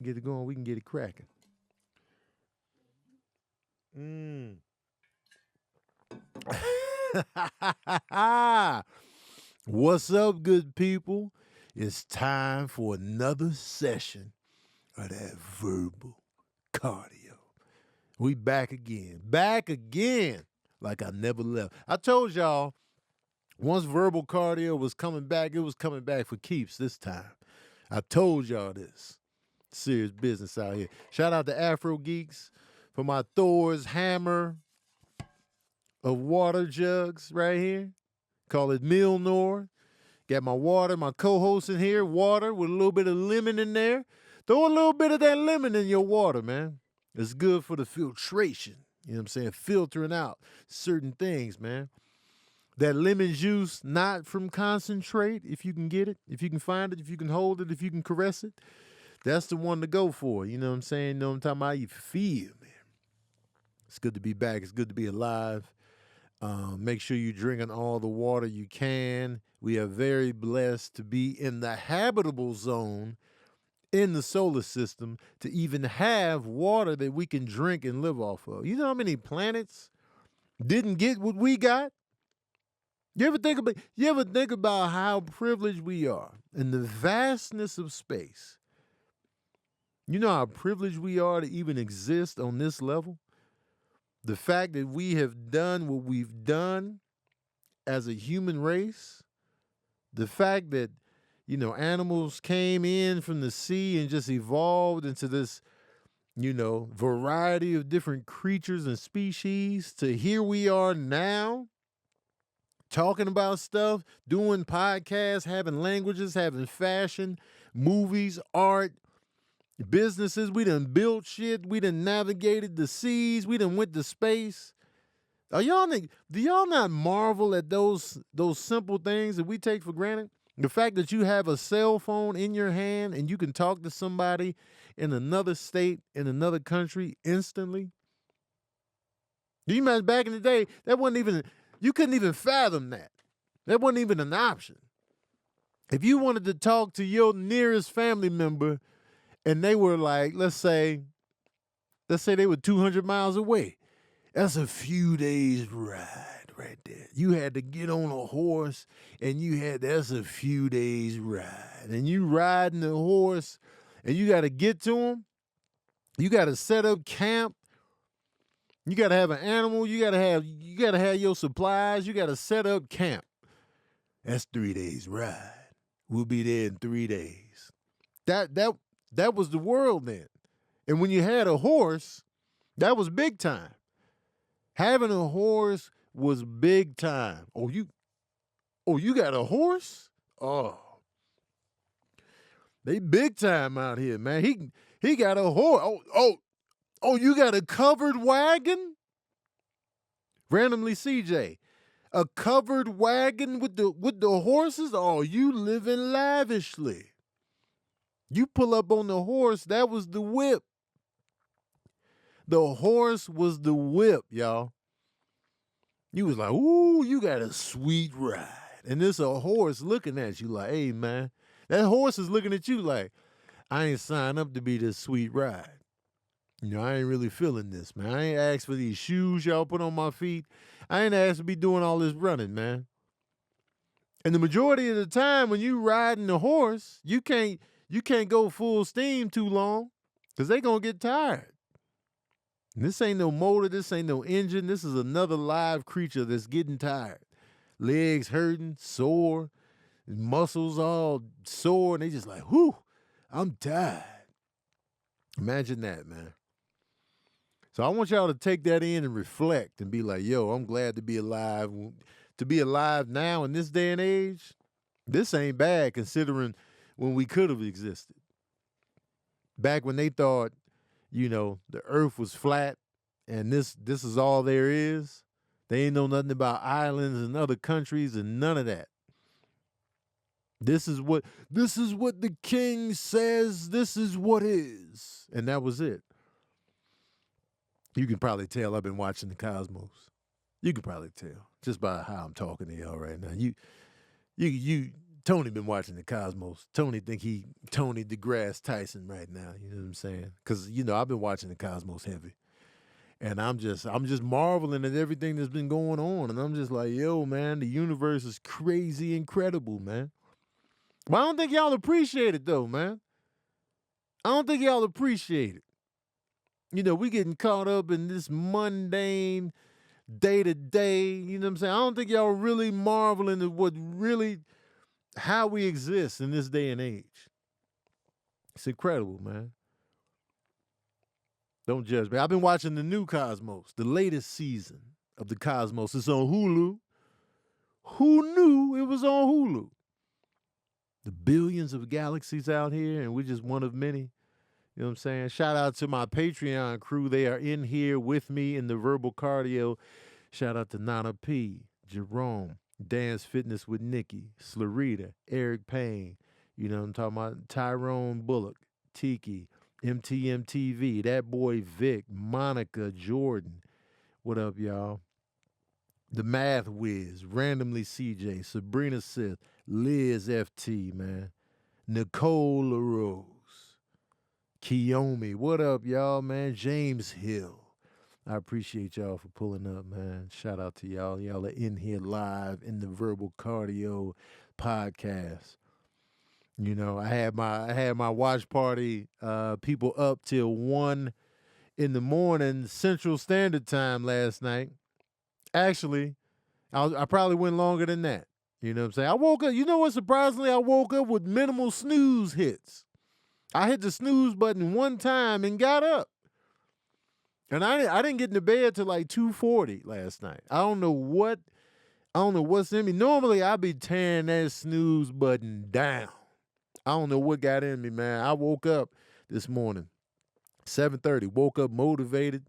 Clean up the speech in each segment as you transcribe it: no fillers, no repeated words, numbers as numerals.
Get it going. We can get it cracking. Mm. What's up, good people? It's time for another session of that verbal cardio. We back again, like I never left. I told y'all once verbal cardio was coming back, it was coming back for keeps this time. I told y'all this. Serious business out here. Shout out to Afro Geeks for my Thor's hammer of water jugs right here. Call it Milnor. Got my water, my co-host in here, water with a little bit of lemon in there. Throw a little bit of that lemon in your water, man. It's good for the filtration. You know what I'm saying? Filtering out certain things, man. That lemon juice, not from concentrate, if you can get it, if you can find it, if you can hold it, if you can caress it. That's the one to go for. You know what I'm saying? You know what I'm talking about? You feel, man. It's good to be back. It's good to be alive. Make sure you're drinking all the water you can. We are very blessed to be in the habitable zone in the solar system to even have water that we can drink and live off of. You know how many planets didn't get what we got? You ever think about how privileged we are in the vastness of space? You know how privileged we are to even exist on this level? The fact that we have done what we've done as a human race, the fact that, animals came in from the sea and just evolved into this, variety of different creatures and species, to here we are now talking about stuff, doing podcasts, having languages, having fashion, movies, art, businesses. We done built shit. We done navigated the seas. We done went to space. Do y'all not marvel at those simple things that we take for granted? The fact that you have a cell phone in your hand and you can talk to somebody in another state, in another country instantly. Do you imagine back in the day, you couldn't even fathom that. That wasn't even an option. If you wanted to talk to your nearest family member and they were like, let's say they were 200 miles away. That's a few days ride right there. You had to get on a horse and that's a few days ride. And you riding the horse and you got to get to them. You got to set up camp. You got to have an animal. You got to have your supplies. You got to set up camp. That's 3 days ride. We'll be there in 3 days. That was the world then. And when you had a horse, that was big time. Having a horse was big time. You got a horse? Oh, they big time out here, man. He got a horse. Oh, you got a covered wagon? Randomly CJ. A covered wagon with the horses? Oh, you living lavishly. You pull up on the horse, that was the whip. The horse was the whip, y'all. You was like, ooh, you got a sweet ride. And there's a horse looking at you like, hey, man. That horse is looking at you like, I ain't signed up to be this sweet ride. I ain't really feeling this, man. I ain't asked for these shoes y'all put on my feet. I ain't asked to be doing all this running, man. And the majority of the time when you riding the horse, you can't go full steam too long because they going to get tired. And this ain't no motor. This ain't no engine. This is another live creature that's getting tired. Legs hurting, sore, muscles all sore, and they just like, whew, I'm tired. Imagine that, man. So I want y'all to take that in and reflect and be like, yo, I'm glad to be alive. To be alive now in this day and age, this ain't bad considering when we could have existed. Back when they thought, the earth was flat and this is all there is. They ain't know nothing about islands and other countries and none of that. This is what the king says, this is what is. And that was it. You can probably tell I've been watching the Cosmos. You can probably tell just by how I'm talking to y'all right now. You Tony been watching the Cosmos. Tony think he Tony deGrasse Tyson right now. You know what I'm saying? Because I've been watching the Cosmos heavy, and I'm just marveling at everything that's been going on, and I'm just like, yo, man, the universe is crazy, incredible, man. But I don't think y'all appreciate it though, man. I don't think y'all appreciate it. We getting caught up in this mundane day to day. You know what I'm saying? I don't think y'all really marveling at how we exist in this day and age. It's incredible, man. Don't judge me. I've been watching the new Cosmos, the latest season of the Cosmos. It's on Hulu. Who knew it was on Hulu? The billions of galaxies out here, and we're just one of many. You know what I'm saying? Shout out to my Patreon crew. They are in here with me in the verbal cardio. Shout out to Nana P, Jerome, Dance Fitness with Nikki, Slarita, Eric Payne. You know what I'm talking about? Tyrone Bullock, Tiki, MTM TV, that boy Vic, Monica, Jordan. What up, y'all? The Math Wiz, Randomly CJ, Sabrina Sith, Liz FT, man. Nicole LaRose, Kiyomi. What up, y'all, man? James Hill. I appreciate y'all for pulling up, man. Shout out to y'all. Y'all are in here live in the Verbal Cardio podcast. I had my watch party, people up till 1 in the morning Central Standard Time last night. Actually, I probably went longer than that. You know what I'm saying? I woke up, what, surprisingly, I woke up with minimal snooze hits. I hit the snooze button one time and got up. And I didn't get into bed till like 2:40 last night. I don't know what's in me. Normally, I'd be tearing that snooze button down. I don't know what got in me, man. I woke up this morning, 7:30, woke up motivated,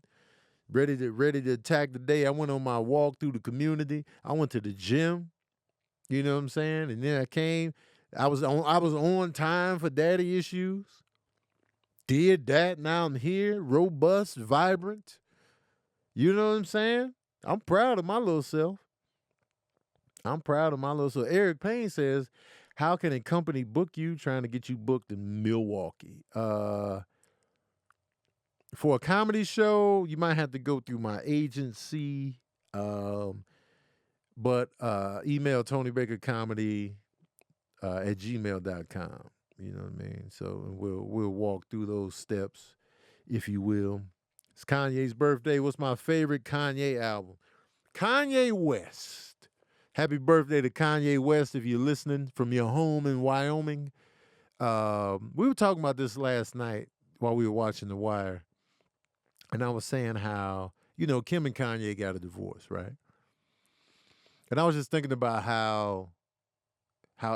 ready to attack the day. I went on my walk through the community. I went to the gym, you know what I'm saying? And then I came. I was on time for daddy issues. Did that. Now I'm here, robust, vibrant. You know what I'm saying? I'm proud of my little self. Eric Payne says, how can a company book you trying to get you booked in Milwaukee? For a comedy show, you might have to go through my agency. But email TonyBakerComedy at gmail.com. You know what I mean? So we'll walk through those steps, if you will. It's Kanye's birthday. What's my favorite Kanye album? Kanye West. Happy birthday to Kanye West if you're listening from your home in Wyoming. We were talking about this last night while we were watching The Wire. And I was saying how, Kim and Kanye got a divorce, right? And I was just thinking about how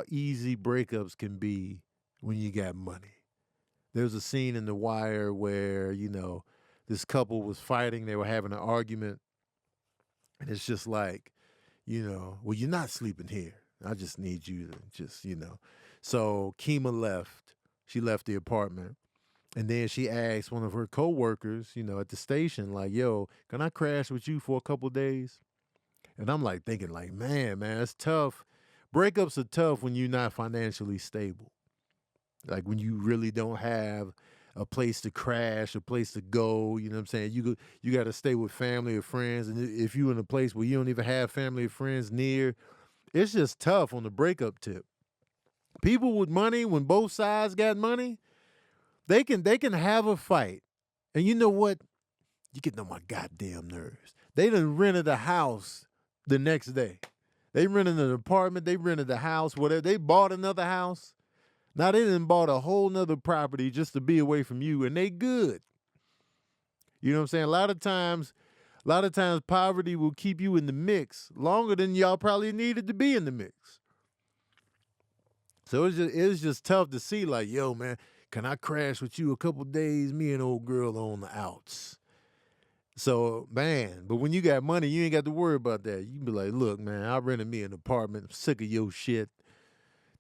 easy breakups can be when you got money. There's a scene in The Wire where, this couple was fighting. They were having an argument. And it's just like, well, you're not sleeping here. I just need you to So Kima left. She left the apartment. And then she asked one of her coworkers, at the station, like, yo, can I crash with you for a couple days? And I'm like thinking like, man, it's tough. Breakups are tough when you're not financially stable. Like when you really don't have a place to crash, a place to go, you know what I'm saying? You got to stay with family or friends. And if you're in a place where you don't even have family or friends near, it's just tough on the breakup tip. People with money, when both sides got money, they can have a fight. And you know what? You get on my goddamn nerves. They done rented a house the next day. They rented an apartment. They rented a house, whatever. They bought another house. Now they done bought a whole nother property just to be away from you, and they good. You know what I'm saying? A lot of times poverty will keep you in the mix longer than y'all probably needed to be in the mix. So it's just tough to see, like, yo, man, can I crash with you a couple days? Me and old girl on the outs. So, man, but when you got money, you ain't got to worry about that. You can be like, look, man, I rented me an apartment. I'm sick of your shit.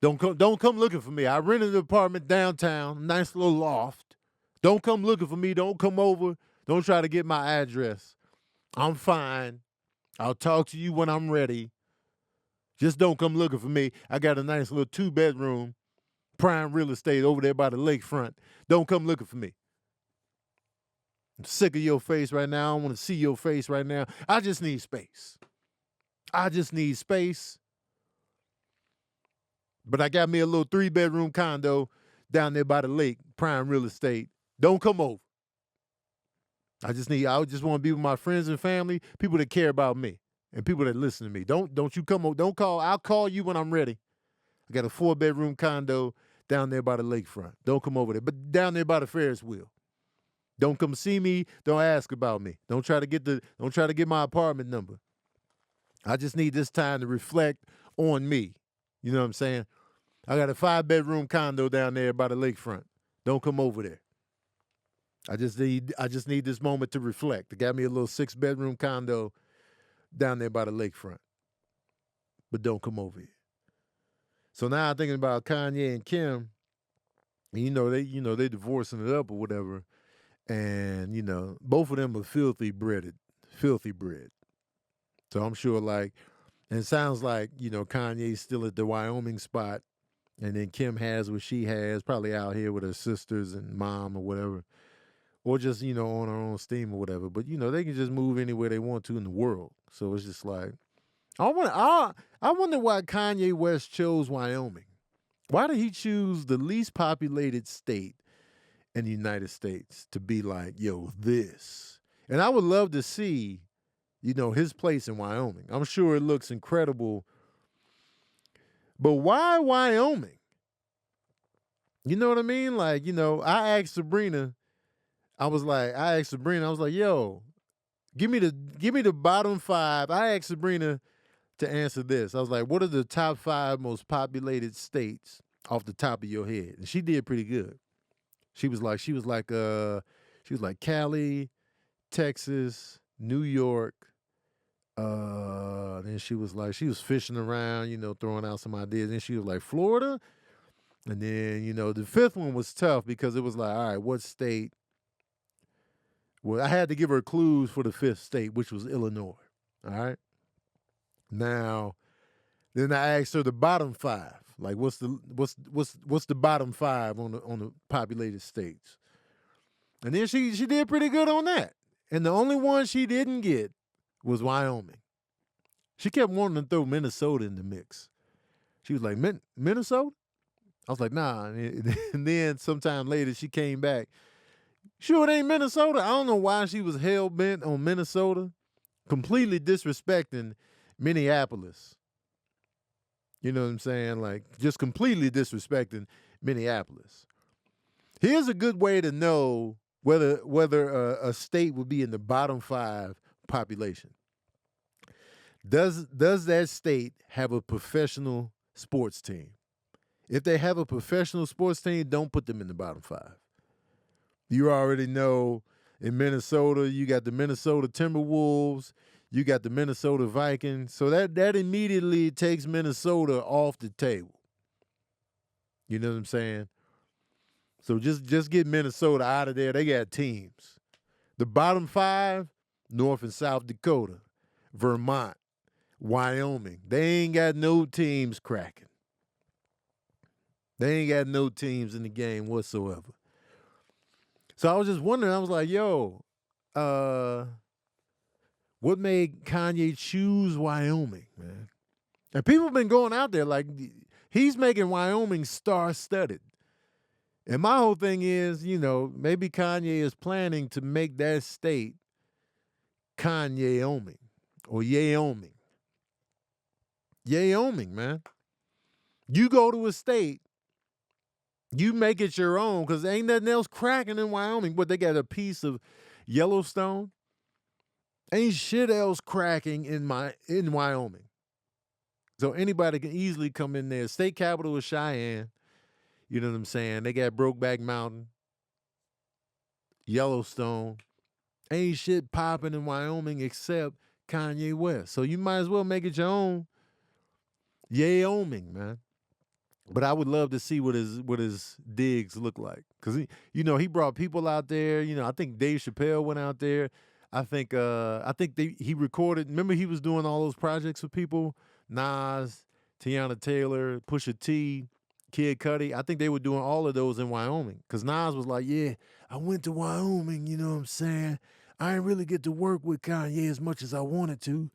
Don't come looking for me. I rented an apartment downtown, nice little loft. Don't come looking for me. Don't come over. Don't try to get my address. I'm fine. I'll talk to you when I'm ready. Just don't come looking for me. I got a nice little 2-bedroom, prime real estate over there by the lakefront. Don't come looking for me. I'm sick of your face right now. I don't want to see your face right now. I just need space. I just need space. But I got me a little 3-bedroom condo down there by the lake, prime real estate. Don't come over. I just want to be with my friends and family, people that care about me and people that listen to me. Don't you come over. Don't call. I'll call you when I'm ready. I got a 4-bedroom condo down there by the lakefront. Don't come over there. But down there by the Ferris wheel. Don't come see me. Don't ask about me. Don't try to get my apartment number. I just need this time to reflect on me. You know what I'm saying? I got a 5-bedroom condo down there by the lakefront. Don't come over there. I just need this moment to reflect. I got me a little 6-bedroom condo down there by the lakefront. But don't come over here. So now I'm thinking about Kanye and Kim. And they divorcing it up or whatever. And, both of them are filthy bread. So I'm sure and it sounds like, Kanye's still at the Wyoming spot. And then Kim has what she has, probably out here with her sisters and mom or whatever. Or just, on her own steam or whatever. But, they can just move anywhere they want to in the world. So it's just like, I wonder why Kanye West chose Wyoming. Why did he choose the least populated state in the United States to be like, yo, this? And I would love to see, his place in Wyoming. I'm sure it looks incredible. But why Wyoming? You know what I mean? I asked Sabrina, I was like, yo, give me the bottom 5. I asked Sabrina to answer this. I was like, what are the top 5 most populated states off the top of your head? And she did pretty good. She was like Cali, Texas, New York. Then she was fishing around, throwing out some ideas. Then she was like Florida. And then, the 5th one was tough because it was like, all right, what state? Well, I had to give her clues for the 5th state, which was Illinois. All right. Now, then I asked her the bottom 5. Like, what's the bottom 5 on the populated states? And then she did pretty good on that. And the only one she didn't get was Wyoming. She kept wanting to throw Minnesota in the mix. She was like, Minnesota? I was like, nah. And then sometime later she came back. Sure, it ain't Minnesota. I don't know why she was hell-bent on Minnesota, completely disrespecting Minneapolis. You know what I'm saying? Just completely disrespecting Minneapolis. Here's a good way to know whether a state would be in the bottom 5 population. Does that state have a professional sports team? If they have a professional sports team, don't put them in the bottom 5. You already know in Minnesota, you got the Minnesota Timberwolves, you got the Minnesota Vikings. So that immediately takes Minnesota off the table. You know what I'm saying? So just get Minnesota out of there. They got teams. The bottom 5, North and South Dakota, Vermont, Wyoming. They ain't got no teams cracking. They ain't got no teams in the game whatsoever. So I was just wondering, I was like, yo, what made Kanye choose Wyoming, man? And people have been going out there like he's making Wyoming star-studded. And my whole thing is, maybe Kanye is planning to make that state Kanye-oming or Ye-oming. Ye-oming, man. You go to a state, you make it your own because ain't nothing else cracking in Wyoming. But they got a piece of Yellowstone. Ain't shit else cracking in Wyoming. So anybody can easily come in there. State capital is Cheyenne. You know what I'm saying? They got Brokeback Mountain, Yellowstone. Ain't shit popping in Wyoming except Kanye West. So you might as well make it your own. Ye-oming, man. But I would love to see what his digs look like. Because, he brought people out there. I think Dave Chappelle went out there. I think he recorded. Remember he was doing all those projects with people Nas, Tiana Taylor, Pusha T, Kid Cudi. I think they were doing all of those in Wyoming. Because Nas was like, yeah, I went to Wyoming, you know what I'm saying? I didn't really get to work with Kanye as much as I wanted to,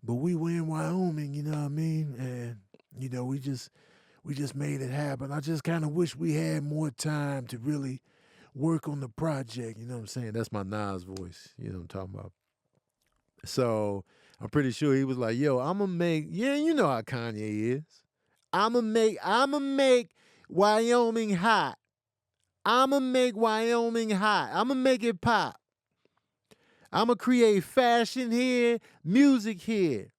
but we were in Wyoming, you know what I mean? And, we just made it happen. I just kind of wish we had more time to really work on the project, you know what I'm saying? That's my Nas voice, you know what I'm talking about. So I'm pretty sure he was like, yo, I'ma make, yeah, you know how Kanye is. I'ma make Wyoming hot. I'ma make Wyoming hot. I'ma make it pop. I'ma create fashion here, music here.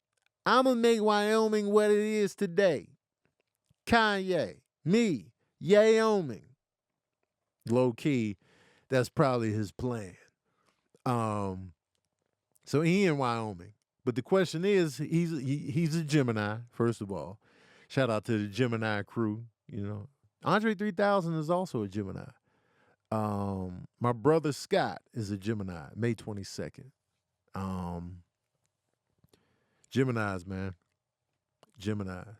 I'ma make Wyoming what it is today. Kanye, me, Wyoming. Low key, that's probably his plan. So he in Wyoming. But the question is, he's a Gemini, first of all. Shout out to the Gemini crew, Andre 3000 is also a Gemini. My brother Scott is a Gemini, May 22nd. Geminis, man. Geminis.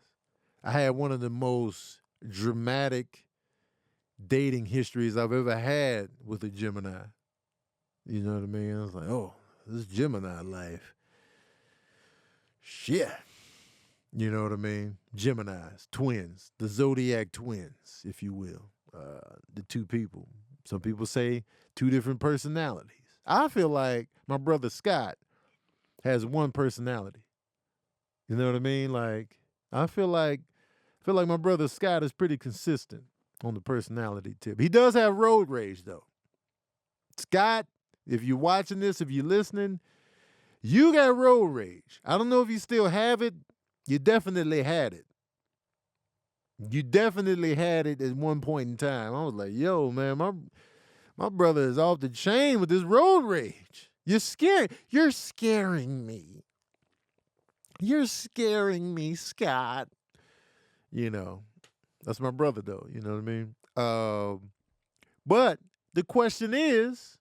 I had one of the most dramatic dating histories I've ever had with a Gemini. You know what I mean? I was like, oh, this Gemini life. Shit. You know what I mean? Geminis, twins, the zodiac twins, if you will. The two people. Some people say two different personalities. I feel like my brother Scott has one personality. You know what I mean? Like, I feel like my brother Scott is pretty consistent on the personality tip. He does have road rage, though. Scott, if you're watching this, if you're listening, you got road rage. I don't know if you still have it. You definitely had it. You definitely had it at one point in time. I was like, yo, man, my brother is off the chain with this road rage. You're scaring me. You're scaring me, Scott. That's my brother, though. You know what I mean? But the question is,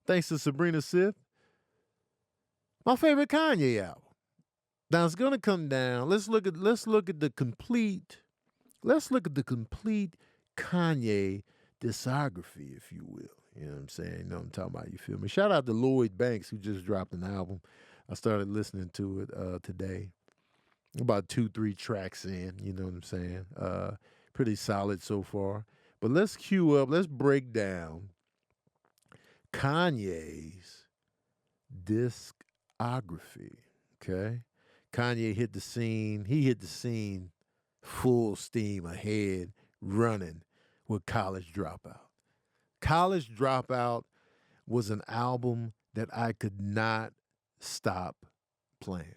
thanks to Sabrina Sith, my favorite Kanye album. Now it's gonna come down. Let's look at the complete Kanye discography, if you will. You know what I'm saying? You know what I'm talking about, you feel me? Shout out to Lloyd Banks, who just dropped an album. I started listening to it today. About 2-3 tracks in, you know what I'm saying? Pretty solid so far. But let's break down Kanye's discography, okay? Kanye hit the scene. He hit the scene full steam ahead, running with College Dropout. College Dropout was an album that I could not stop playing.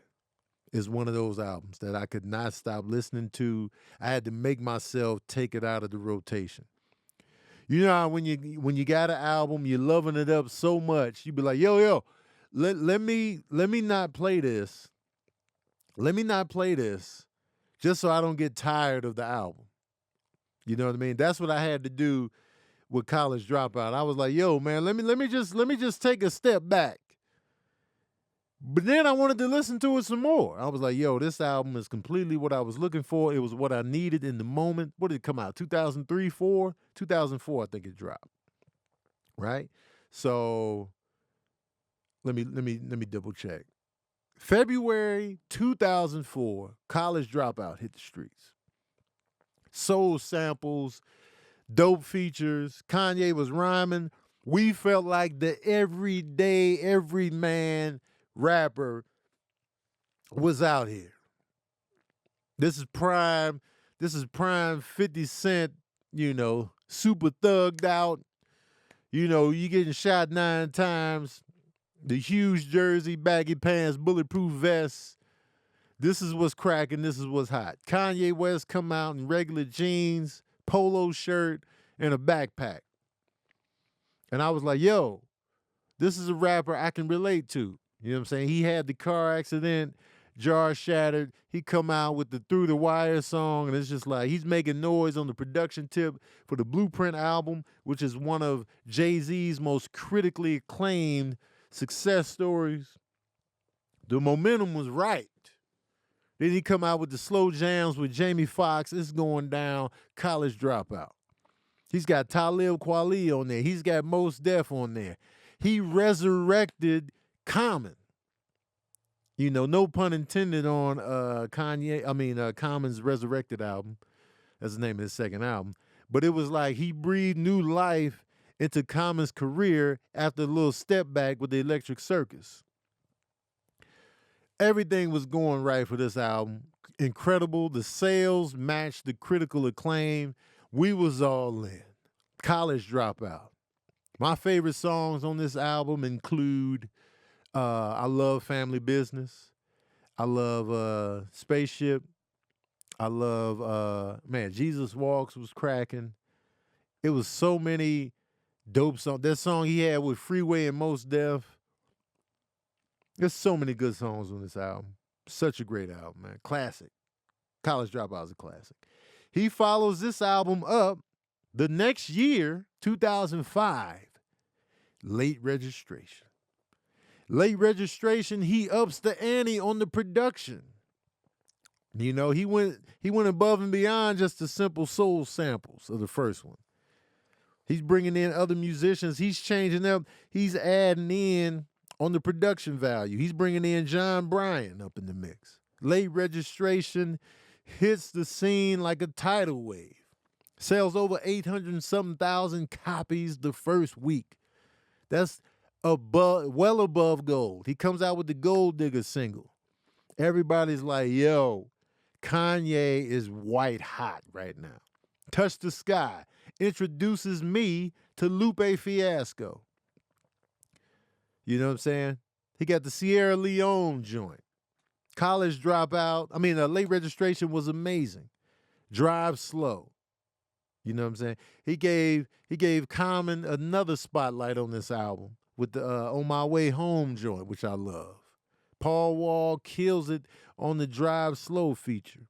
It's one of those albums that I could not stop listening to. I had to make myself take it out of the rotation. You know how when you got an album, you're loving it up so much, you be like, yo, let me not play this. Let me not play this just so I don't get tired of the album. You know what I mean? That's what I had to do with College Dropout. I was like, yo, man, let me just take a step back. But then I wanted to listen to it some more. I was like, yo, this album is completely what I was looking for. It was what I needed in the moment. What did it come out? 2003, 4? 2004, I think it dropped. Right? So let me double check. February 2004, College Dropout hit the streets. Soul samples, dope features. Kanye was rhyming. We felt like the everyday, everyman rapper was out here. This is prime 50 Cent, super thugged out. You getting shot 9 times. The huge jersey, baggy pants, bulletproof vests. This is what's cracking. This is what's hot. Kanye West come out in regular jeans, polo shirt, and a backpack. And I was like, yo, this is a rapper I can relate to. You know what I'm saying? He had the car accident, jar shattered. He come out with the Through the Wire song, and it's just like he's making noise on the production tip for the Blueprint album, which is one of Jay-Z's most critically acclaimed success stories. The momentum was right. Then he come out with the slow jams with Jamie Foxx. It's going down. College Dropout. He's got Talib Kweli on there. He's got Mos Def on there. He resurrected Common. You know, no pun intended on Common's resurrected album. That's the name of his second album. But it was like he breathed new life into Common's career after a little step back with the Electric Circus. Everything was going right for this album. Incredible. The sales matched the critical acclaim. We was all in. College Dropout. My favorite songs on this album include I love Family Business. I love Spaceship. I love Jesus Walks was cracking. It was so many dope songs. That song he had with Freeway and Mos Def. There's so many good songs on this album. Such a great album, man. Classic. College Dropout is a classic. He follows this album up the next year, 2005, Late Registration. Late Registration, he ups the ante on the production. You know, he went above and beyond just the simple soul samples of the first one. He's bringing in other musicians. He's changing up. He's adding in on the production value. He's bringing in John Bryan up in the mix. Late Registration hits the scene like a tidal wave. Sells over 800-something thousand copies the first week. That's well above gold. He comes out with the Gold Digger single. Everybody's like, yo, Kanye is white hot right now. Touch the Sky introduces me to Lupe Fiasco. You know what I'm saying? He got the Sierra Leone joint. College Dropout. Late Registration was amazing. Drive Slow. You know what I'm saying? He gave Common another spotlight on this album with the On My Way Home joint, which I love. Paul Wall kills it on the Drive Slow feature.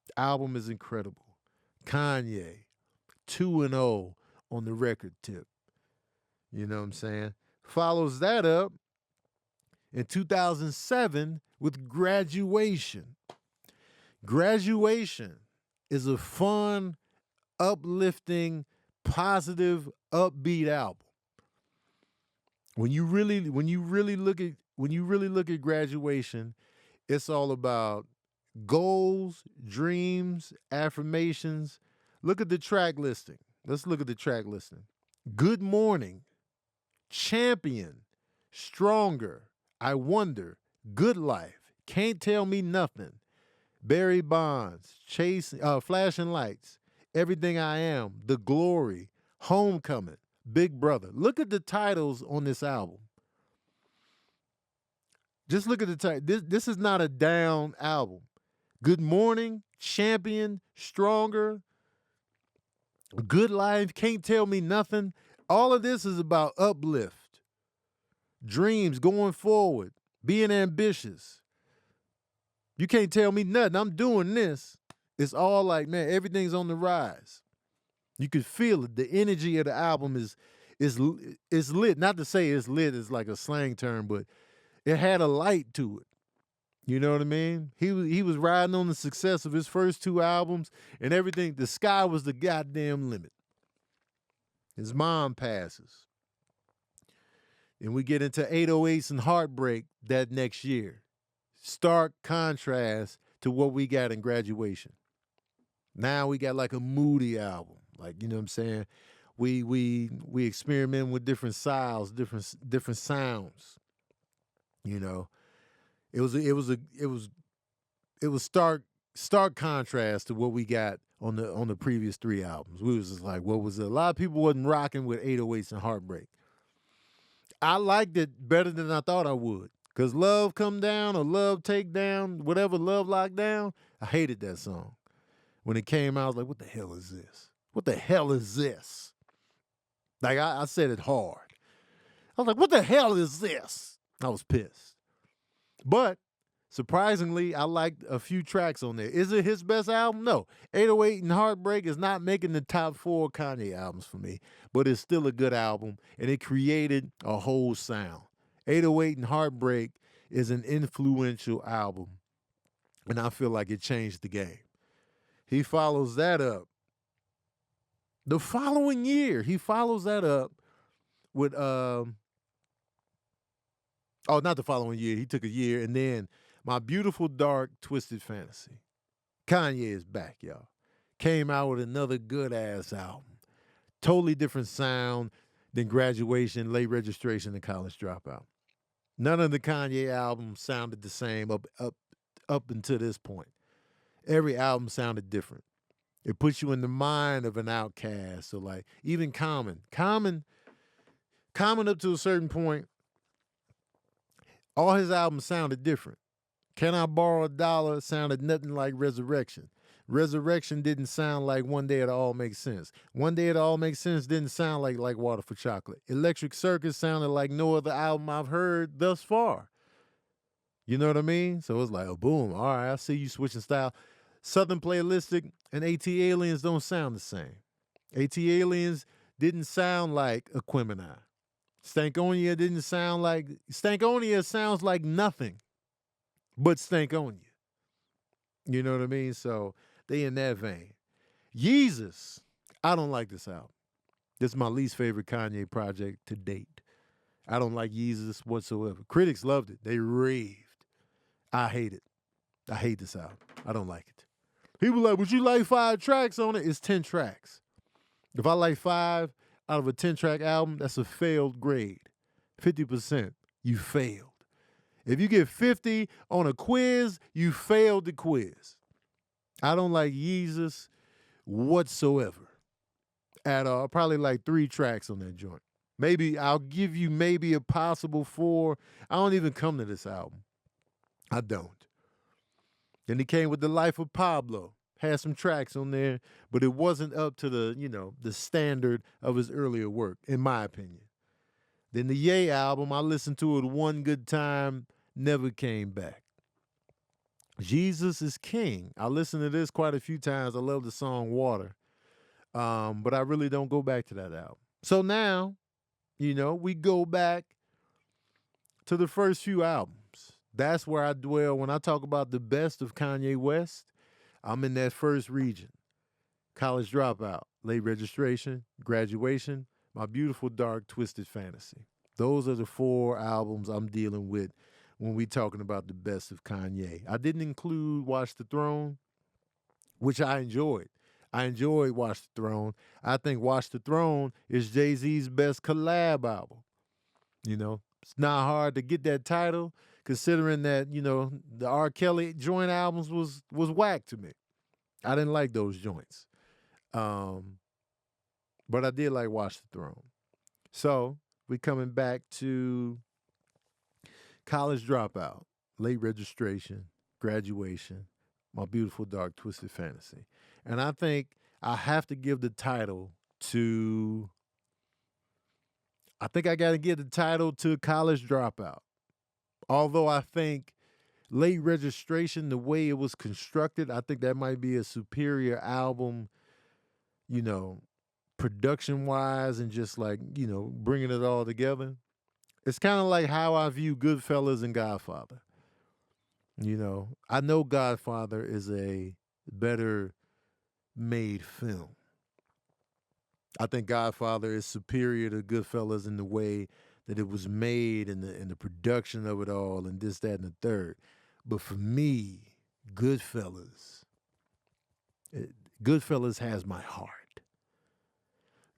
The album is incredible. Kanye, 2-0 on the record tip. You know what I'm saying? Follows that up in 2007 with Graduation. Graduation is a fun, uplifting, positive, upbeat album. When you really look at Graduation, it's all about goals, dreams, affirmations. Look at the track listing. Let's look at the track listing. Good Morning, Champion, Stronger, I Wonder, Good Life, Can't Tell Me Nothing, Barry Bonds, Flashing Lights, Everything I Am, The Glory, Homecoming, Big Brother. Look at the titles on this album. Just look at the title. This is not a down album. Good Morning, Champion, Stronger, Good Life, Can't Tell Me Nothing. All of this is about uplift, dreams, going forward, being ambitious. You can't tell me nothing. I'm doing this. It's all like, man, everything's on the rise. You could feel it. The energy of the album is lit. Not to say it's lit is like a slang term, but it had a light to it. You know what I mean? He was riding on the success of his first two albums and everything. The sky was the goddamn limit. His mom passes. And we get into 808s and Heartbreak that next year. Stark contrast to what we got in Graduation. Now we got like a moody album. Like, you know what I'm saying? We experiment with different styles, different sounds. You know. It was stark contrast to what we got on the previous three albums. We was just like, what was it? A lot of people wasn't rocking with 808s and Heartbreak. I liked it better than I thought I would. Cause Love Come Down or Love Take Down, whatever, Love Lock Down, I hated that song. When it came out, I was like, what the hell is this? What the hell is this? Like I said it hard. I was like, what the hell is this? I was pissed. But surprisingly, I liked a few tracks on there. Is it his best album? No. 808 and Heartbreak is not making the top 4 Kanye albums for me, but it's still a good album, and it created a whole sound. 808 and Heartbreak is an influential album And I feel like it changed the game. He follows that up the following year. He follows that up with oh, not the following year. He took a year, and then My Beautiful Dark Twisted Fantasy. Kanye is back, y'all. Came out with another good ass album. Totally different sound than Graduation, Late Registration, and College Dropout. None of the Kanye albums sounded the same up until this point. Every album sounded different. It puts you in the mind of an outcast. So like even Common up to a certain point, all his albums sounded different. Can I Borrow a Dollar sounded nothing like Resurrection. Resurrection didn't sound like One Day It'll All Make Sense. One Day It'll All Make Sense didn't sound like Water for Chocolate. Electric Circus sounded like no other album I've heard thus far. You know what I mean? So it's like, oh, boom. All right, I see you switching style. Southern Playalistic and AT Aliens don't sound the same. AT Aliens didn't sound like Aquemini. Stankonia didn't sound like... Stankonia sounds like nothing but Stankonia. You know what I mean? So they in that vein. Yeezus. I don't like this album. This is my least favorite Kanye project to date. I don't like Yeezus whatsoever. Critics loved it. They raved. I hate it. I hate this album. I don't like it. People like, would you like 5 tracks on it? It's 10 tracks. If I like 5 out of a 10-track album, that's a failed grade. 50%, you failed. If you get 50 on a quiz, you failed the quiz. I don't like Yeezus whatsoever at all. Probably like 3 tracks on that joint. Maybe I'll give you maybe a possible 4. I don't even come to this album. I don't. Then he came with The Life of Pablo. Had some tracks on there, but it wasn't up to the standard of his earlier work, in my opinion. Then the Ye album, I listened to it one good time, never came back. Jesus is King. I listened to this quite a few times. I love the song Water. But I really don't go back to that album. So now, we go back to the first few albums. That's where I dwell. When I talk about the best of Kanye West, I'm in that first region. College Dropout, Late Registration, Graduation, My Beautiful Dark Twisted Fantasy. Those are the 4 albums I'm dealing with when we talking about the best of Kanye. I didn't include Watch the Throne, which I enjoyed. I enjoyed Watch the Throne. I think Watch the Throne is Jay-Z's best collab album. It's not hard to get that title, considering that, the R. Kelly joint albums was whack to me. I didn't like those joints. But I did like Watch the Throne. So we coming back to College Dropout, Late Registration, Graduation, My Beautiful Dark Twisted Fantasy. And I think I have to give the title to... I think I got to give the title to College Dropout. Although I think Late Registration, the way it was constructed, I think that might be a superior album, production-wise and just like, bringing it all together. It's kind of like how I view Goodfellas and Godfather. I know Godfather is a better made film. I think Godfather is superior to Goodfellas in the way that it was made and the production of it all and this, that, and the third. But for me, Goodfellas has my heart.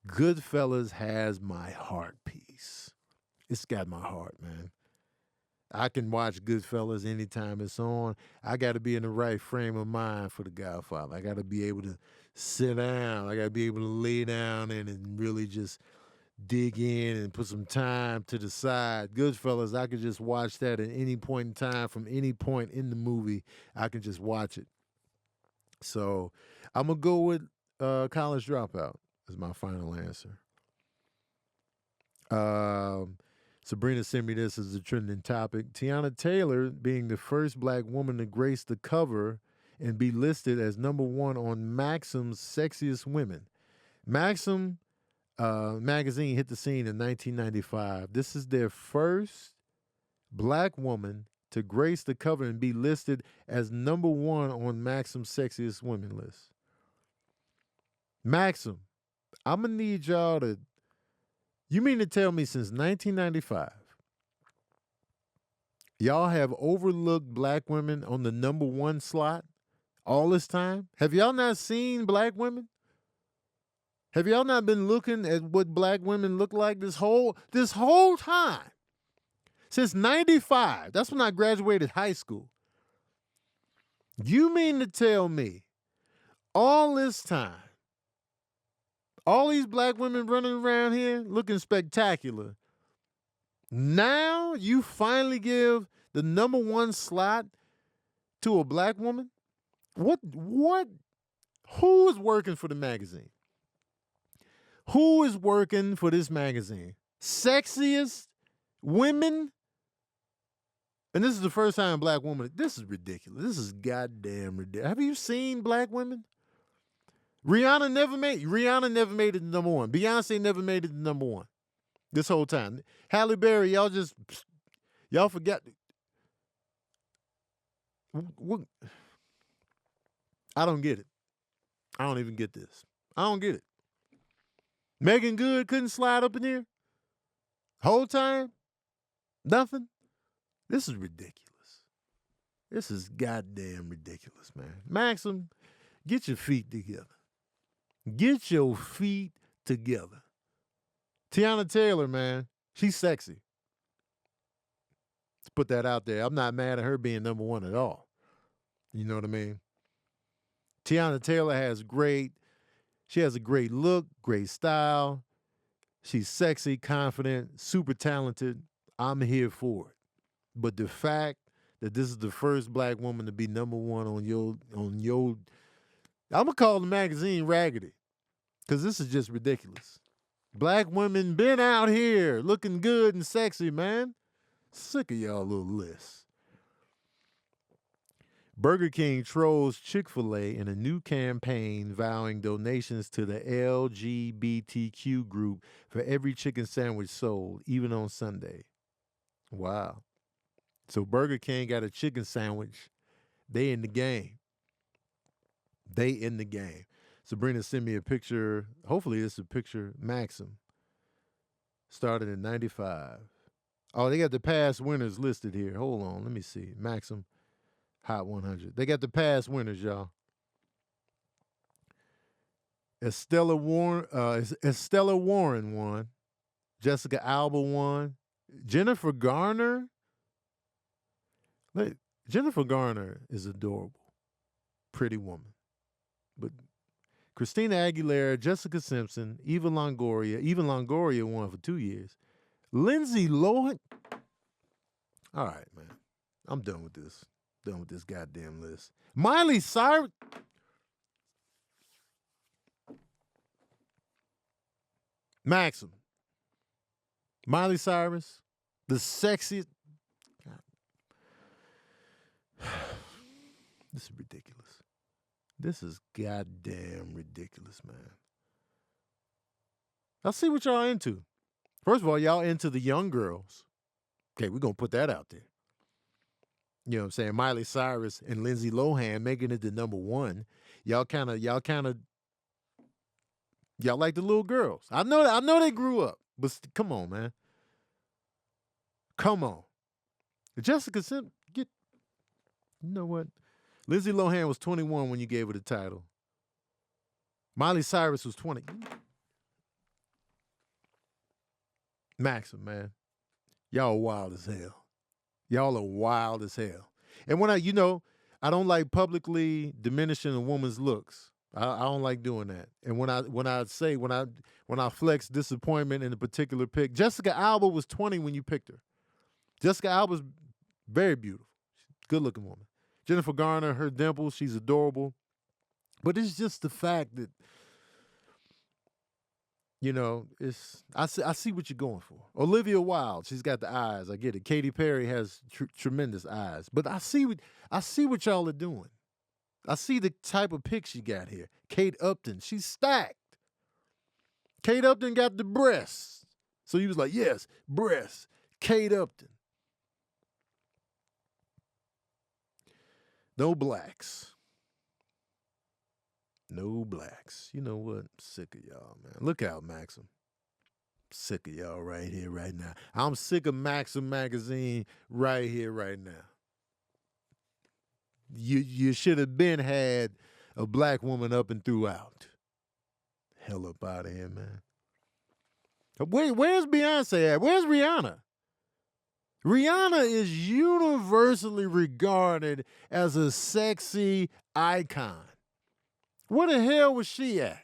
Goodfellas has my heart piece. It's got my heart, man. I can watch Goodfellas anytime it's on. I got to be in the right frame of mind for The Godfather. I got to be able to sit down. I got to be able to lay down and really just dig in and put some time to the side. Goodfellas, I could just watch that at any point in time, from any point in the movie. I can just watch it. So I'm going to go with College Dropout as my final answer. Sabrina sent me this as a trending topic. Tiana Taylor being the first Black woman to grace the cover and be listed as #1 on Maxim's Sexiest Women. Maxim magazine hit the scene in 1995. This is their first Black woman to grace the cover and be listed as #1 on Maxim's Sexiest Women list. Maxim, I'm going to need y'all to, you mean to tell me since 1995, y'all have overlooked black women on the #1 slot all this time? Have y'all not seen black women? Have y'all not been looking at what black women look like this whole time? Since 95, that's when I graduated high school. You mean to tell me all this time, all these black women running around here looking spectacular, now you finally give the #1 slot to a black woman? What? Who is working for the magazine? Who is working for this magazine? Sexiest women? And this is the first time a black woman. This is ridiculous. This is goddamn ridiculous. Have you seen black women? Rihanna never made it to #1. Beyonce never made it to #1 this whole time. Halle Berry, y'all forgot. I don't get it. I don't even get this. I don't get it. Megan Good couldn't slide up in here? Whole time? Nothing? This is ridiculous. This is goddamn ridiculous, man. Maxim, get your feet together. Get your feet together. Tiana Taylor, man, she's sexy. Let's put that out there. I'm not mad at her being #1 at all. You know what I mean? Tiana Taylor has a great look, great style. She's sexy, confident, super talented. I'm here for it. But the fact that this is the first black woman to be #1 on your, I'm gonna call the magazine raggedy, because this is just ridiculous. Black women been out here looking good and sexy, man. Sick of y'all little lists. Burger King trolls Chick-fil-A in a new campaign vowing donations to the LGBTQ group for every chicken sandwich sold, even on Sunday. Wow. So Burger King got a chicken sandwich. They in the game. Sabrina sent me a picture. Hopefully this is a picture. Maxim. Started in 95. Oh, they got the past winners listed here. Hold on. Let me see. Maxim. Hot 100. They got the past winners, y'all. Estella Warren won. Jessica Alba won. Jennifer Garner. Jennifer Garner is adorable. Pretty woman. But Christina Aguilera, Jessica Simpson, Eva Longoria won for 2 years. Lindsay Lohan. All right, man. I'm done with this. Done with this goddamn list. Miley Cyrus. Maxim. Miley Cyrus. The sexiest. God. This is ridiculous. This is goddamn ridiculous, man. I'll see what y'all into. First of all, y'all into the young girls. Okay, we're going to put that out there. You know what I'm saying? Miley Cyrus and Lindsay Lohan making it to #1. Y'all like the little girls. I know they grew up, but come on, man. Come on. Jessica Simpson, you know what? Lindsay Lohan was 21 when you gave her the title. Miley Cyrus was 20. Maxim, man. Y'all wild as hell. Y'all are wild as hell. And when I don't like publicly diminishing a woman's looks. I don't like doing that. And when I flex disappointment in a particular pick, Jessica Alba was 20 when you picked her. Jessica Alba's very beautiful. Good looking woman. Jennifer Garner, her dimples, she's adorable. But it's just the fact that, I see what you're going for. Olivia Wilde, she's got the eyes. I get it. Katy Perry has tremendous eyes. But I see what y'all are doing. I see the type of pics you got here. Kate Upton, she's stacked. Kate Upton got the breasts. So he was like, yes, breasts. Kate Upton. No blacks. No blacks. You know what? I'm sick of y'all, man. Look out, Maxim. Sick of y'all right here, right now. I'm sick of Maxim magazine right here, right now. You should have been had a black woman up and throughout. Hell up out of here, man. Where's Beyonce at? Where's Rihanna? Rihanna is universally regarded as a sexy icon. Where the hell was she at?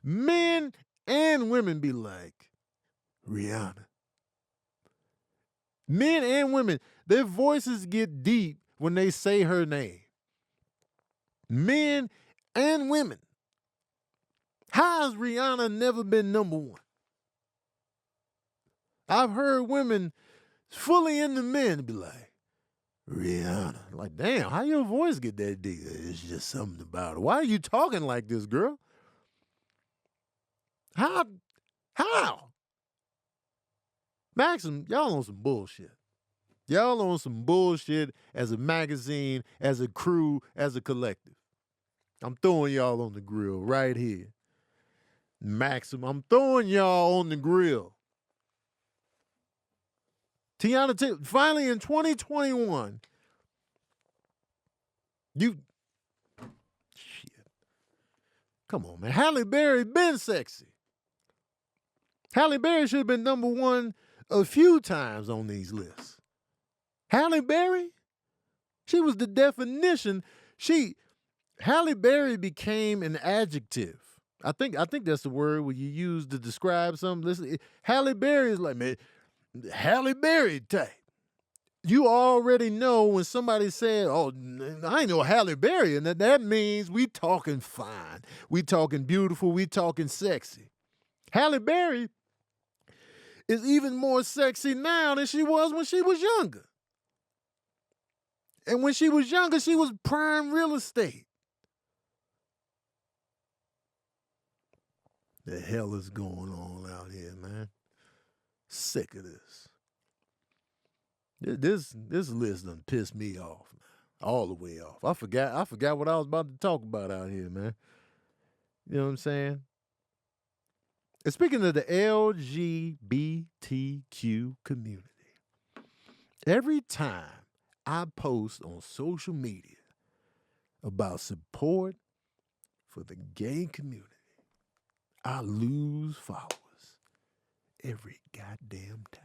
Men and women be like, Rihanna. Men and women, their voices get deep when they say her name. Men and women. How has Rihanna never been number one? I've heard women fully into men be like, Rihanna. Like, damn, how your voice get that deep? It's just something about it. Why are you talking like this, girl? How? Maxim, y'all on some bullshit. Y'all on some bullshit as a magazine, as a crew, as a collective. I'm throwing y'all on the grill right here. Maxim, I'm throwing y'all on the grill. Tiana, finally in 2021, shit. Come on, man. Halle Berry been sexy. Halle Berry should have been number one a few times on these lists. Halle Berry, she was the definition. Halle Berry became an adjective. I think that's the word where you use to describe something. Listen, Halle Berry is like, man, Halle Berry type. You already know when somebody said, oh, I ain't no Halle Berry, and that means we talking fine. We talking beautiful. We talking sexy. Halle Berry is even more sexy now than she was when she was younger. And when she was younger, she was prime real estate. The hell is going on out here, man? Sick of this. This list done pissed me off, man. All the way off. I forgot what I was about to talk about out here, man. You know what I'm saying? And speaking of the LGBTQ community, every time I post on social media about support for the gay community, I lose followers every goddamn time.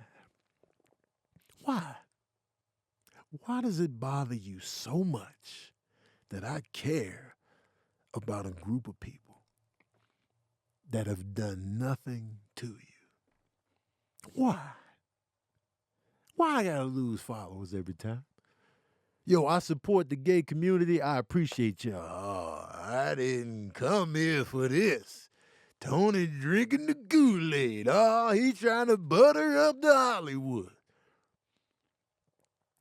Why? Why does it bother you so much that I care about a group of people that have done nothing to you? Why? Why I gotta lose followers every time? Yo, I support the gay community. I appreciate y'all. Oh, I didn't come here for this. Tony drinking the Kool-Aid. Oh, he trying to butter up the Hollywood.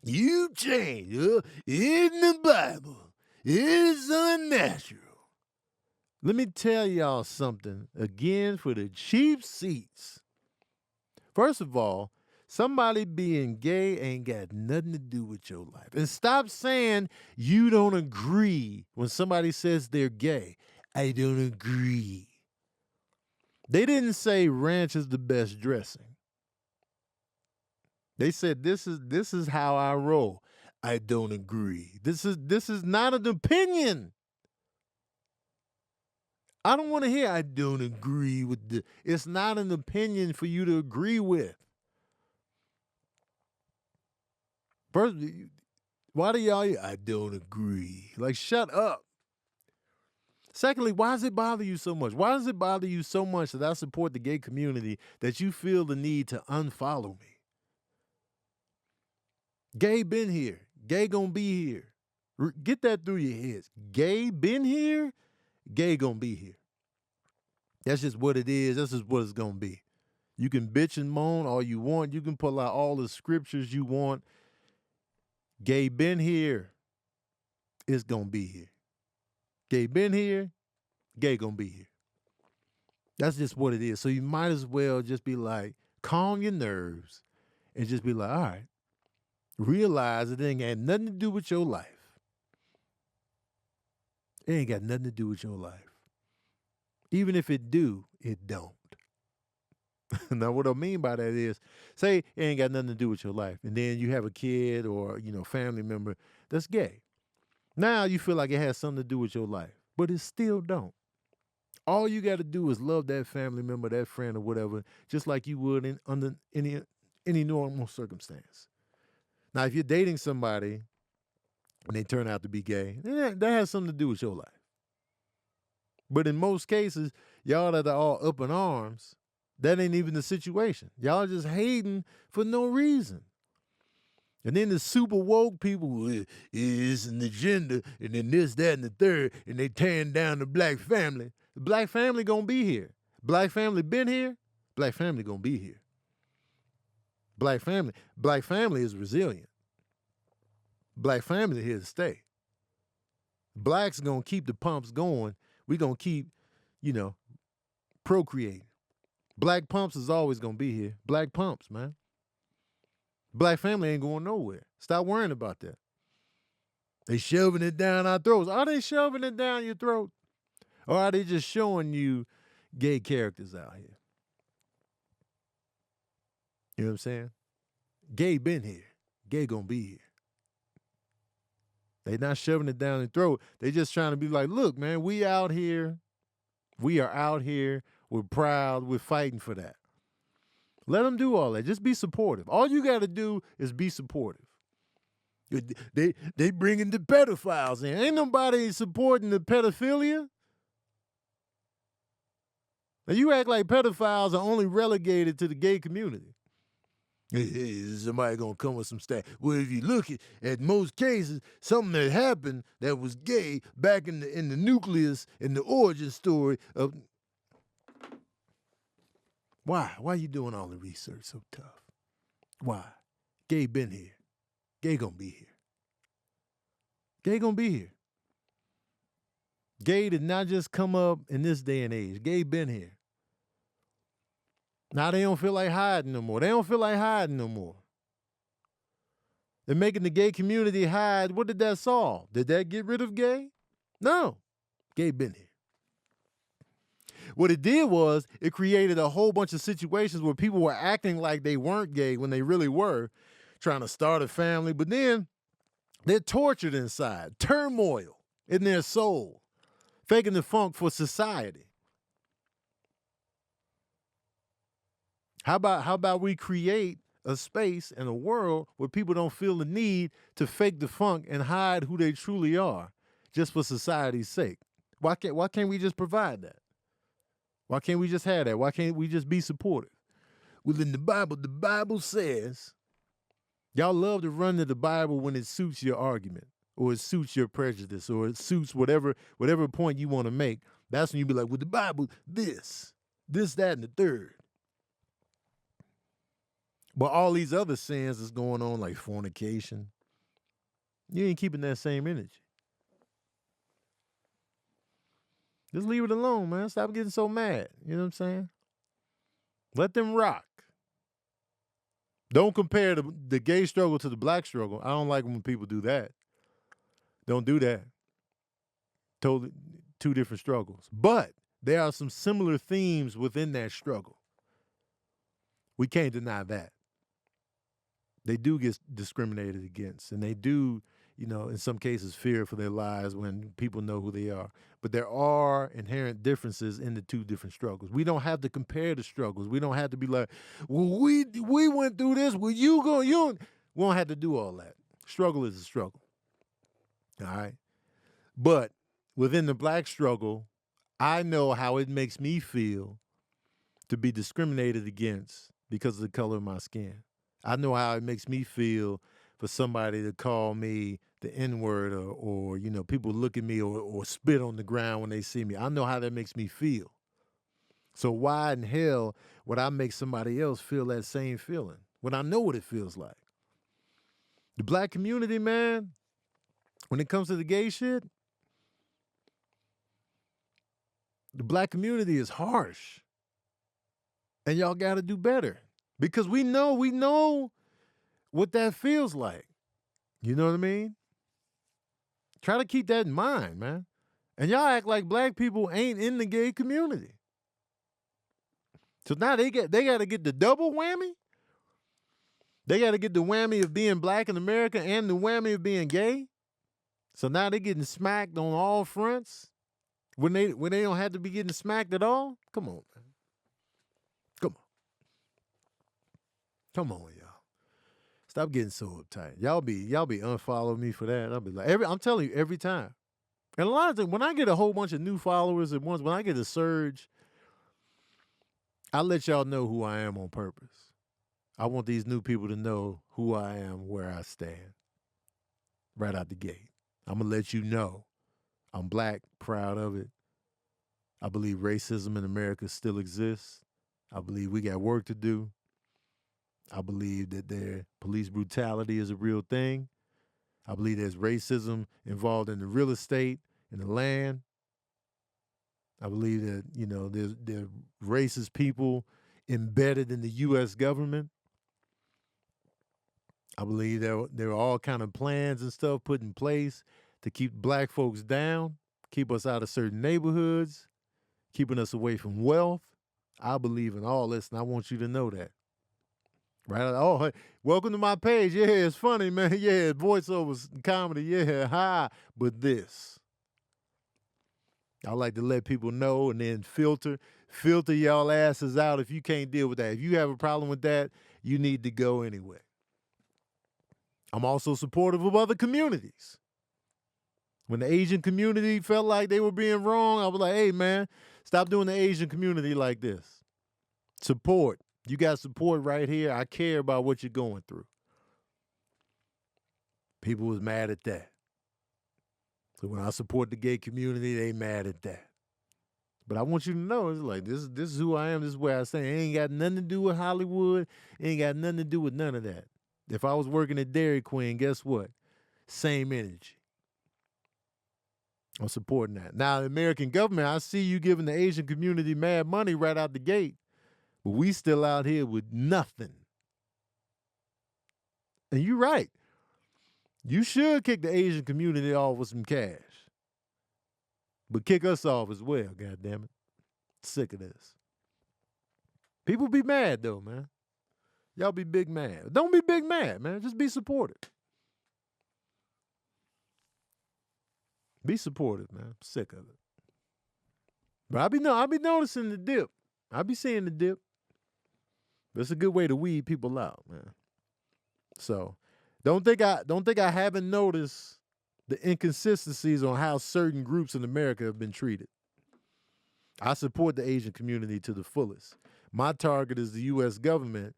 You change in the Bible. It's unnatural. Let me tell y'all something again for the cheap seats. First of all, somebody being gay ain't got nothing to do with your life. And stop saying you don't agree when somebody says they're gay. I don't agree. They didn't say ranch is the best dressing. They said this is how I roll. I don't agree. This is not an opinion. I don't want to hear I don't agree with the. It's not an opinion for you to agree with. First, why do y'all? I don't agree. Like, shut up. Secondly, why does it bother you so much? Why does it bother you so much that I support the gay community that you feel the need to unfollow me? Gay been here. Gay gonna be here. Get that through your heads. Gay been here. Gay gonna be here. That's just what it is. That's just what it's gonna be. You can bitch and moan all you want. You can pull out all the scriptures you want. Gay been here. It's gonna be here. Gay been here. Gay gonna be here. That's just what it is. So you might as well just be like, calm your nerves and just be like, all right, realize it ain't got nothing to do with your life. It ain't got nothing to do with your life. Even if it do, it don't. Now, what I mean by that is, say it ain't got nothing to do with your life, and then you have a kid or, family member that's gay. Now you feel like it has something to do with your life, but it still don't. All you got to do is love that family member, that friend, or whatever, just like you would under any normal circumstance. Now, if you're dating somebody and they turn out to be gay, that has something to do with your life. But in most cases, y'all that are all up in arms, that ain't even the situation. Y'all just hating for no reason. And then the super woke people, is an agenda, and then this, that, and the third, and they tearing down the black family. The black family gonna be here. Black family been here. Black family gonna be here. Black family is resilient. Black family here to stay. Blacks gonna keep the pumps going. We gonna keep, procreating. Black pumps is always gonna be here. Black pumps, man. Black family ain't going nowhere. Stop worrying about that. They shoving it down our throats. Are they shoving it down your throat? Or are they just showing you gay characters out here? You know what I'm saying? Gay been here. Gay gonna be here. They not shoving it down your throat. They just trying to be like, look, man, we out here. We are out here. We're proud. We're fighting for that. Let them do all that. Just be supportive. All you got to do is be supportive. They bringing the pedophiles in. Ain't nobody supporting the pedophilia. Now, you act like pedophiles are only relegated to the gay community. Is somebody going to come with some stats? Well, if you look at most cases, something that happened that was gay back in the nucleus, in the origin story of... Why? Why you doing all the research so tough? Why? Gay been here. Gay gonna be here. Gay gonna be here. Gay did not just come up in this day and age. Gay been here. Now they don't feel like hiding no more. They're making the gay community hide. What did that solve? Did that get rid of gay? No. Gay been here. What it did was it created a whole bunch of situations where people were acting like they weren't gay when they really were, trying to start a family, but then they're tortured inside, turmoil in their soul, faking the funk for society. How about we create a space and a world where people don't feel the need to fake the funk and hide who they truly are just for society's sake? Why can't we just provide that? Why can't we just have that? Why can't we just be supportive? Well, in the Bible says, y'all love to run to the Bible when it suits your argument or it suits your prejudice or it suits whatever point you want to make. That's when you be like, well, the Bible, this, that, and the third. But all these other sins that's going on, like fornication, you ain't keeping that same energy. Just leave it alone, man. Stop getting so mad. You know what I'm saying? Let them rock. Don't compare the gay struggle to the black struggle. I don't like when people do that. Don't do that. Totally two different struggles. But there are some similar themes within that struggle. We can't deny that. They do get discriminated against, and they do, in some cases fear for their lives when people know who they are. But there are inherent differences in the two different struggles. We don't have to compare the struggles. We don't have to be like, well, we went through this. Well, we don't have to do all that. Struggle is a struggle. All right? But within the black struggle, I know how it makes me feel to be discriminated against because of the color of my skin. I know how it makes me feel for somebody to call me the N-word or people look at me or spit on the ground when they see me. I know how that makes me feel. So why in hell would I make somebody else feel that same feeling when I know what it feels like? The black community, man, when it comes to the gay shit, the black community is harsh. And y'all got to do better because we know what that feels like. You know what I mean? Try to keep that in mind, man. And y'all act like black people ain't in the gay community. So now they got to get the double whammy. They got to get the whammy of being black in America and the whammy of being gay. So now they're getting smacked on all fronts when they don't have to be getting smacked at all. Come on, man. Come on, y'all. Stop getting so uptight. Y'all be unfollowing me for that. I'll be like I'm telling you every time. And a lot of times when I get a whole bunch of new followers at once, when I get a surge, I let y'all know who I am on purpose. I want these new people to know who I am, where I stand. Right out the gate. I'm going to let you know I'm black, proud of it. I believe racism in America still exists. I believe we got work to do. I believe that police brutality is a real thing. I believe there's racism involved in the real estate, in the land. I believe that, there's racist people embedded in the U.S. government. I believe there are all kind of plans and stuff put in place to keep black folks down, keep us out of certain neighborhoods, keeping us away from wealth. I believe in all this, and I want you to know that. Right? Oh, hey, welcome to my page. Yeah, it's funny, man. Yeah, voiceovers, comedy. Yeah, hi. But this, I like to let people know and then filter y'all asses out if you can't deal with that. If you have a problem with that, you need to go anyway. I'm also supportive of other communities. When the Asian community felt like they were being wrong, I was like, hey, man, stop doing the Asian community like this. Support. You got support right here. I care about what you're going through. People was mad at that. So when I support the gay community, they mad at that. But I want you to know, it's like, this is who I am. This is where I stand. It ain't got nothing to do with Hollywood. It ain't got nothing to do with none of that. If I was working at Dairy Queen, guess what? Same energy. I'm supporting that. Now, the American government, I see you giving the Asian community mad money right out the gate. But we still out here with nothing. And you're right. You should kick the Asian community off with some cash. But kick us off as well, goddammit. Sick of this. People be mad, though, man. Y'all be big mad. Don't be big mad, man. Just be supportive. Be supportive, man. I'm sick of it. But I be noticing the dip. I be seeing the dip. It's a good way to weed people out, man. So don't think I haven't noticed the inconsistencies on how certain groups in America have been treated. I support the Asian community to the fullest. My target is the U.S. government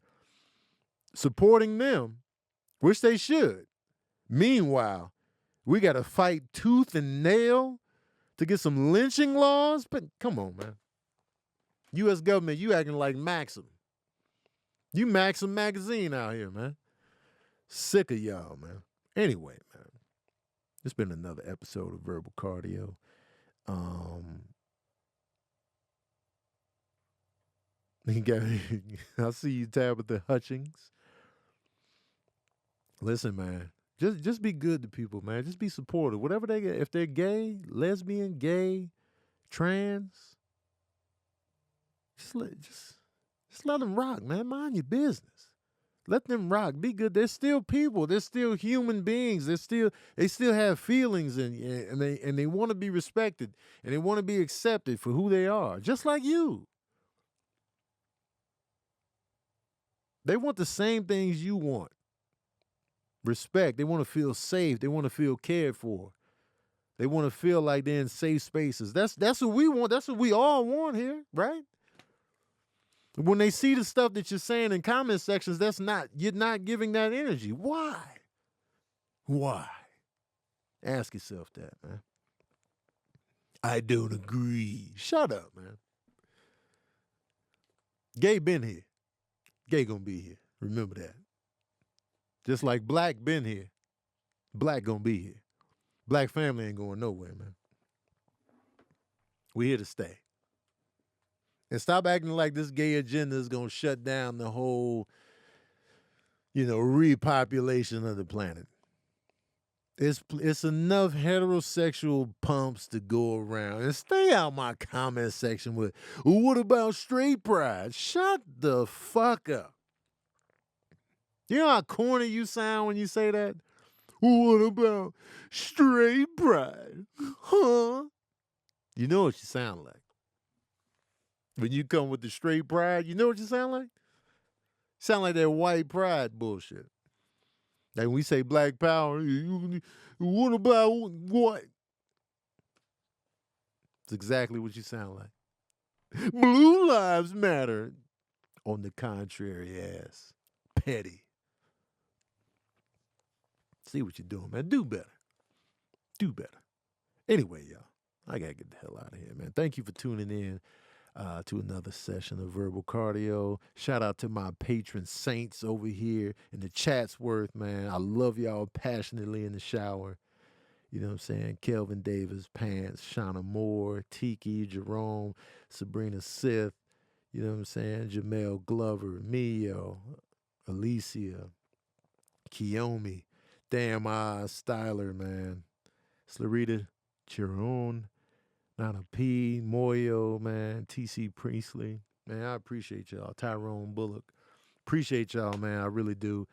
supporting them, which they should. Meanwhile, we got to fight tooth and nail to get some lynching laws. But come on, man. U.S. government, you acting like Maxim. You Maxim magazine out here, man. Sick of y'all, man. Anyway, man. It's been another episode of Verbal Cardio. I see you, Tabitha Hutchings. Listen, man. Just be good to people, man. Just be supportive. Whatever they get. If they're gay, lesbian, gay, trans, just let them rock, man. Mind your business. Let them rock. Be good. They're still people. They're still human beings. They still have feelings and they want to be respected and they want to be accepted for who they are, just like you. They want the same things you want. Respect. They want to feel safe. They want to feel cared for. They want to feel like they're in safe spaces. That's what we want. That's what we all want here, right? When they see the stuff that you're saying in comment sections, you're not giving that energy. Why? Why? Ask yourself that, man. I don't agree. Shut up, man. Gay been here. Gay gonna be here. Remember that. Just like black been here. Black gonna be here. Black family ain't going nowhere, man. We here to stay. And stop acting like this gay agenda is going to shut down the whole, repopulation of the planet. It's enough heterosexual pumps to go around. And stay out my comment section with, well, what about straight pride? Shut the fuck up. You know how corny you sound when you say that? What about straight pride? Huh? You know what you sound like. When you come with the straight pride, you know what you sound like? Sound like that white pride bullshit. Like when we say black power, what about what? It's exactly what you sound like. Blue lives matter. On the contrary, ass. Petty. See what you're doing, man. Do better. Do better. Anyway, y'all, I got to get the hell out of here, man. Thank you for tuning in to another session of Verbal Cardio. Shout out to my patron saints over here in the Chatsworth, man. I love y'all passionately in the shower. You know what I'm saying? Kelvin Davis, Pants, Shauna Moore, Tiki, Jerome, Sabrina Sith. You know what I'm saying? Jamel Glover, Mio, Alicia, Kiyomi, Damn Eyes, Styler, man. Slarita, Chiron, Nana P, Moyo, man, TC Priestley. Man, I appreciate y'all. Tyrone Bullock. Appreciate y'all, man. I really do.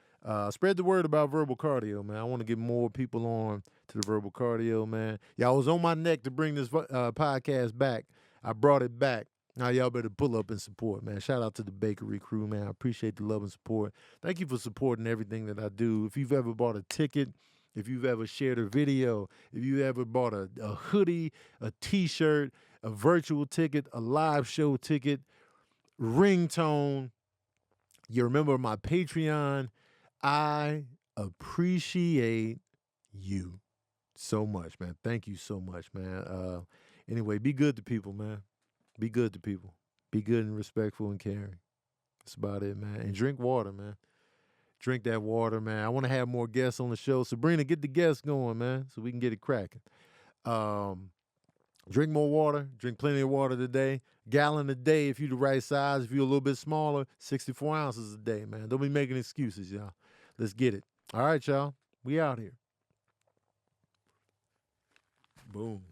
Spread the word about Verbal Cardio, man. I want to get more people on to the Verbal Cardio, man. Y'all was on my neck to bring this podcast back. I brought it back. Now y'all better pull up and support, man. Shout out to the bakery crew, man. I appreciate the love and support. Thank you for supporting everything that I do. If you've ever bought a ticket, if you've ever shared a video, if you ever bought a hoodie, a t-shirt, a virtual ticket, a live show ticket, ringtone, you remember my Patreon, I appreciate you so much, man. Thank you so much, man. Anyway, be good to people, man. Be good to people. Be good and respectful and caring. That's about it, man. And drink water, man. Drink that water, man. I want to have more guests on the show. Sabrina, get the guests going, man, so we can get it cracking. Drink more water. Drink plenty of water today. Gallon a day if you're the right size. If you're a little bit smaller, 64 ounces a day, man. Don't be making excuses, y'all. Let's get it. All right, y'all. We out here. Boom.